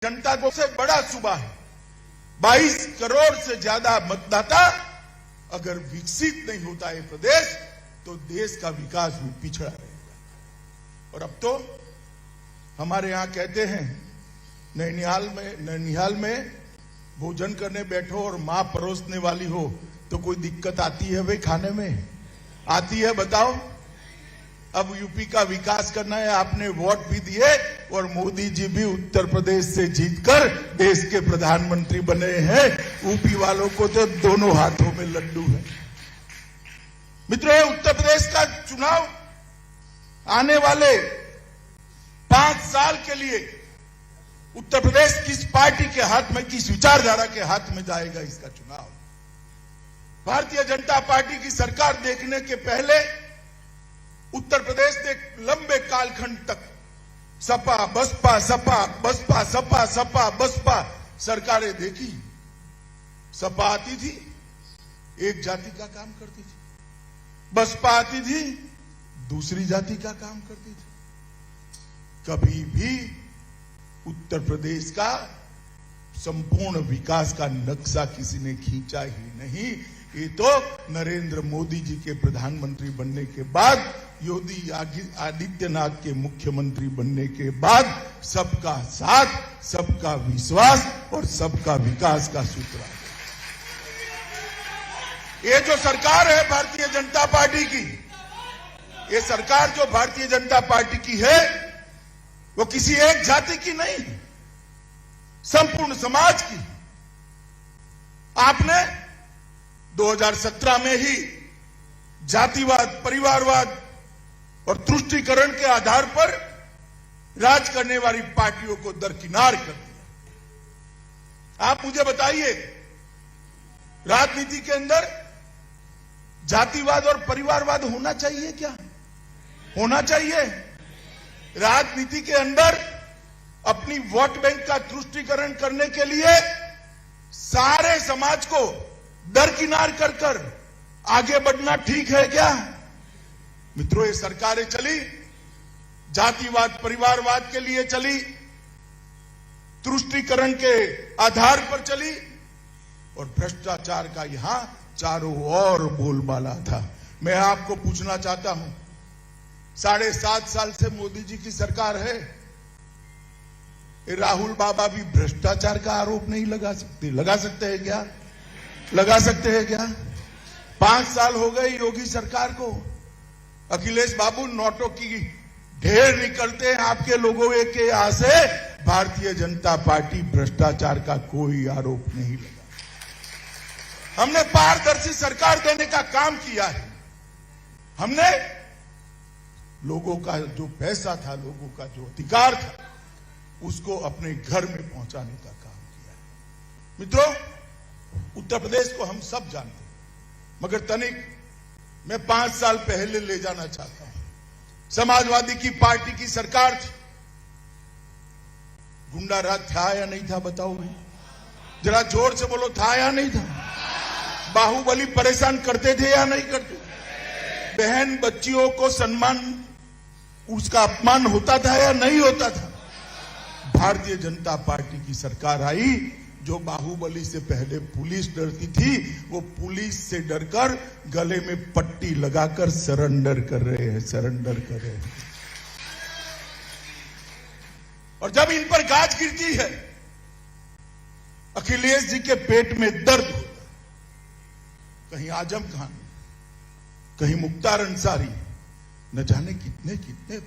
जनता को सबसे बड़ा सूबा है। 22 करोड़ से ज्यादा मतदाता अगर विकसित नहीं होता है प्रदेश तो देश का विकास भी पिछड़ा रहेगा। और अब तो हमारे यहां कहते हैं नैनिहाल में भोजन करने बैठो और मां परोसने वाली हो तो कोई दिक्कत आती है भाई? खाने में आती है? बताओ। अब यूपी का विकास करना है, आपने वोट भी दिए और मोदी जी भी उत्तर प्रदेश से जीतकर देश के प्रधानमंत्री बने हैं। यूपी वालों को तो दोनों हाथों में लड्डू है। मित्रों, उत्तर प्रदेश का चुनाव आने वाले 5 साल के लिए उत्तर प्रदेश किस पार्टी के हाथ में, किस विचारधारा के हाथ में जाएगा, इसका चुनाव। भारतीय जनता पार्टी की सरकार देखने के पहले उत्तर प्रदेश ने एक लंबे कालखंड तक सपा बसपा सपा बसपा सपा सपा बसपा सरकारें देखी। सपा आती थी, एक जाति का काम करती थी, बसपा आती थी, दूसरी जाति का काम करती थी। कभी भी उत्तर प्रदेश का संपूर्ण विकास का नक्शा किसी ने खींचा ही नहीं। ये तो नरेंद्र मोदी जी के प्रधानमंत्री बनने के बाद, योगी आदित्यनाथ के मुख्यमंत्री बनने के बाद सबका साथ, सबका विश्वास और सबका विकास का सूत्र है। ये जो सरकार है भारतीय जनता पार्टी की, ये सरकार जो भारतीय जनता पार्टी की है वो किसी एक जाति की नहीं, संपूर्ण समाज की। आपने 2017 में ही जातिवाद, परिवारवाद और तुष्टीकरण के आधार पर राज करने वाली पार्टियों को दरकिनार कर दिया। आप मुझे बताइए, राजनीति के अंदर जातिवाद और परिवारवाद होना चाहिए क्या? होना चाहिए? राजनीति के अंदर अपनी वोट बैंक का तुष्टीकरण करने के लिए सारे समाज को दरकिनार कर कर आगे बढ़ना ठीक है क्या? मित्रों, ये सरकारें चली, जातिवाद परिवारवाद के लिए चली, तुष्टीकरण के आधार पर चली और भ्रष्टाचार का यहां चारों ओर बोलबाला था। मैं आपको पूछना चाहता हूं, 7.5 साल से मोदी जी की सरकार है, राहुल बाबा भी भ्रष्टाचार का आरोप नहीं लगा सकते? लगा सकते हैं क्या? लगा सकते हैं क्या? 5 साल हो गए योगी सरकार को। अखिलेश बाबू, नोटों की ढेर निकलते हैं आपके लोगों के यहां से। भारतीय जनता पार्टी भ्रष्टाचार का कोई आरोप नहीं लगा। हमने पारदर्शी सरकार देने का काम किया है। हमने लोगों का जो पैसा था, लोगों का जो अधिकार था, उसको अपने घर में पहुंचाने का काम किया है। मित्रों, उत्तर प्रदेश को हम सब जानते हैं, मगर तनिक मैं 5 साल पहले ले जाना चाहता हूं। समाजवादी की पार्टी की सरकार थी। गुंडा राज था या नहीं था? बताओ भाई, जरा जोर से बोलो, था या नहीं था? बाहुबली परेशान करते थे या नहीं करते? बहन बच्चियों को सम्मान, उसका अपमान होता था या नहीं होता था? भारतीय जनता पार्टी की सरकार आई, जो बाहुबली से पहले पुलिस डरती थी, वो पुलिस से डरकर गले में पट्टी लगाकर सरेंडर कर रहे हैं, सरेंडर कर रहे हैं। और जब इन पर गाज गिरती है, अखिलेश जी के पेट में दर्द होता है। कहीं आजम खान, कहीं मुख्तार अंसारी, न जाने कितने कितने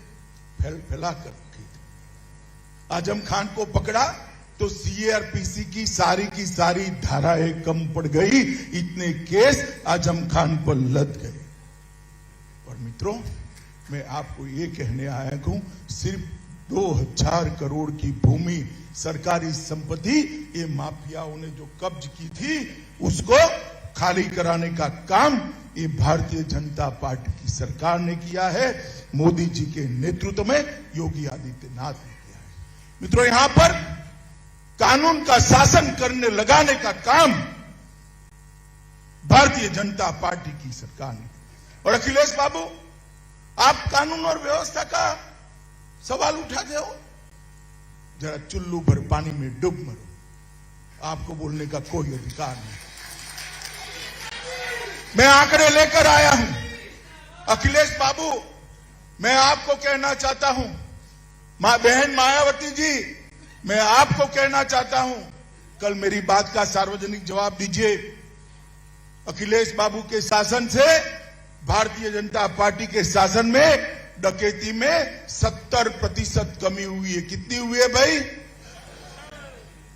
फैला कर रखे थे। आजम खान को पकड़ा तो सीआरपीसी की सारी धाराएं कम पड़ गई, इतने केस आजम खान पर लद गए। और मित्रों, मैं आपको ये कहने आया हूं, सिर्फ 2000 करोड़ की भूमि, सरकारी संपत्ति, ये माफियाओं ने जो कब्ज की थी, उसको खाली कराने का काम ये भारतीय जनता पार्टी की सरकार ने किया है। मोदी जी के नेतृत्व में योगी आदित्यनाथ ने किया है। मित्रों, यहां पर कानून का शासन करने लगाने का काम भारतीय जनता पार्टी की सरकार ने। और अखिलेश बाबू, आप कानून और व्यवस्था का सवाल उठाते हो। जरा चुल्लू भर पानी में डूब मरो, आपको बोलने का कोई अधिकार नहीं। मैं आंकड़े लेकर आया हूं। अखिलेश बाबू, मैं आपको कहना चाहता हूं, बहन मायावती जी, मैं आपको कहना चाहता हूं, कल मेरी बात का सार्वजनिक जवाब दीजिए। अखिलेश बाबू के शासन से भारतीय जनता पार्टी के शासन में डकैती में 70% कमी हुई है। कितनी हुई है भाई?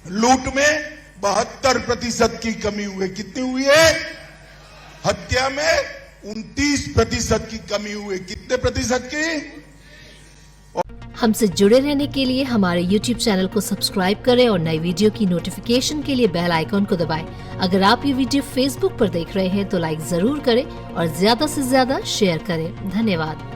लूट में 72% की कमी हुई है। कितनी हुई है? हत्या में 29% की कमी हुई है। कितने प्रतिशत की? हमसे जुड़े रहने के लिए हमारे YouTube चैनल को सब्सक्राइब करें और नई वीडियो की नोटिफिकेशन के लिए बेल आइकॉन को दबाएं। अगर आप ये वीडियो Facebook पर देख रहे हैं तो लाइक जरूर करें और ज्यादा से ज्यादा शेयर करें। धन्यवाद।